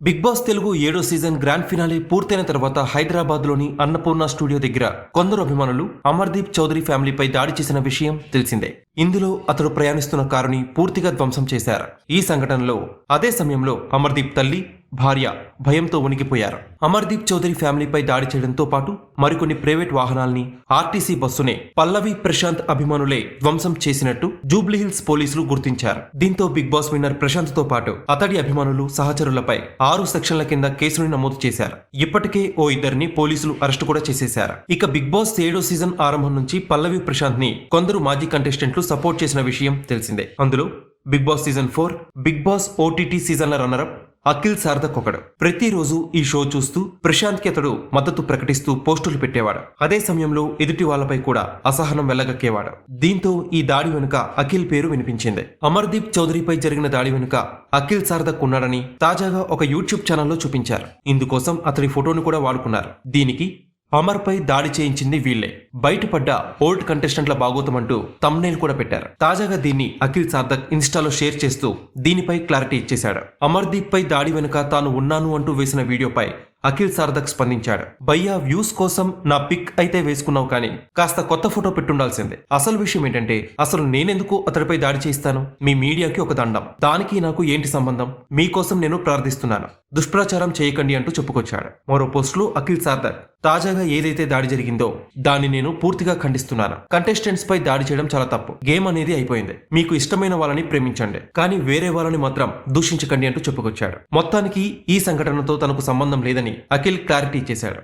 Big boss Telugu 7వ season grand finale పూర్తయిన తర్వాత హైదరాబాద్లోని అన్నపూర్ణ స్టూడియో దగ్గర కొందరు అభిమానులు అమర్దీప్ చౌదరి ఫ్యామిలీపై దాడి చేసిన విషయం తెలిసిందే. ఇందులో అతడు ప్రయాణిస్తున్న కారుని పూర్తిగా ధ్వంసం చేశారు. ఈ సంఘటనలో అదే సమయంలో అమర్దీప్ తల్లి, భార్య భయంతో వణికిపోయారు. అమర్దీప్ చౌదరి ఫ్యామిలీపై దాడి చేయడంతో పాటు మరికొన్ని ప్రైవేట్ వాహనాల్ని, ఆర్టీసీ బస్సునే పల్లవి ప్రశాంత్ అభిమానులే ధ్వంసం చేసినట్టు జూబ్లీహిల్స్ పోలీసులు గుర్తించారు. దీంతో బిగ్ బాస్ విన్నర్ ప్రశాంత్ తో పాటు అతడి అభిమానులు, సహచరులపై 6 సెక్షన్ల కింద కేసుని నమోదు చేశారు. ఇప్పటికే ఓ ఇద్దరిని పోలీసులు అరెస్టు కూడా చేసేశారు. ఇక బిగ్ బాస్ 7వ సీజన్ ఆరంభం నుంచి పల్లవి ప్రశాంత్ ని కొందరు మాజీ కంటెస్టెంట్లు సపోర్ట్ చేసిన విషయం తెలిసిందే. అందులో Bigg Boss season 4, Bigg Boss OTT సీజన్ల రన్నరప్ అఖిల్ సార్థక్ ఒకడు. ప్రతిరోజు ఈ షో చూస్తూ ప్రశాంత్ కి అతడు మద్దతు ప్రకటిస్తూ పోస్టులు పెట్టేవాడు. అదే సమయంలో ఎదుటి వాళ్లపై కూడా అసహనం వెళ్లగక్కేవాడు. దీంతో ఈ దాడి వెనుక అఖిల్ పేరు వినిపించింది. అమర్దీప్ చౌదరిపై జరిగిన దాడి వెనుక అఖిల్ సార్థక్ ఉన్నాడని తాజాగా ఒక యూట్యూబ్ ఛానల్లో చూపించారు. ఇందుకోసం అతడి ఫోటోను కూడా వాడుకున్నారు. దీనికి అమర్ పై దాడి చేయించింది వీళ్లే, బయటపడ్డ ఓల్డ్ కంటెస్టెంట్ల బాగోతం అంటూ తమ్నైల్ కూడా పెట్టారు. తాజాగా దీన్ని అఖిల్ సార్థక్ ఇన్స్టాలో షేర్ చేస్తూ దీనిపై క్లారిటీ ఇచ్చేశాడు. అమర్దీప్ పై దాడి వెనుక తాను ఉన్నాను అంటూ వేసిన వీడియోపై అఖిల్ సార్థక్ స్పందించాడు. భయ్యా, వ్యూస్ కోసం నా పిక్ అయితే వేసుకున్నావు, కానీ కాస్త కొత్త ఫోటో పెట్టుండాల్సిందే. అసలు విషయం ఏంటంటే, అసలు నేనెందుకు అతడిపై దాడి చేయిస్తాను? మీ మీడియాకి ఒక దండం, దానికి నాకు ఏంటి సంబంధం? మీకోసం నేను ప్రార్థిస్తున్నాను, దుష్ప్రచారం చేయకండి అంటూ చెప్పుకొచ్చాడు. మరో పోస్టులో అఖిల్ సార్థక్ తాజాగా ఏదైతే దాడి జరిగిందో దాన్ని నేను పూర్తిగా ఖండిస్తున్నాను. కంటెస్టెంట్స్ పై దాడి చేయడం చాలా తప్పు. గేమ్ అనేది అయిపోయింది. మీకు ఇష్టమైన వాళ్ళని ప్రేమించండి, కానీ వేరే వాళ్ళని మాత్రం దూషించకండి అంటూ చెప్పుకొచ్చాడు. మొత్తానికి ఈ సంఘటనతో తనకు సంబంధం లేదని అఖిల్ క్లారిటీ ఇచ్చేశాడు.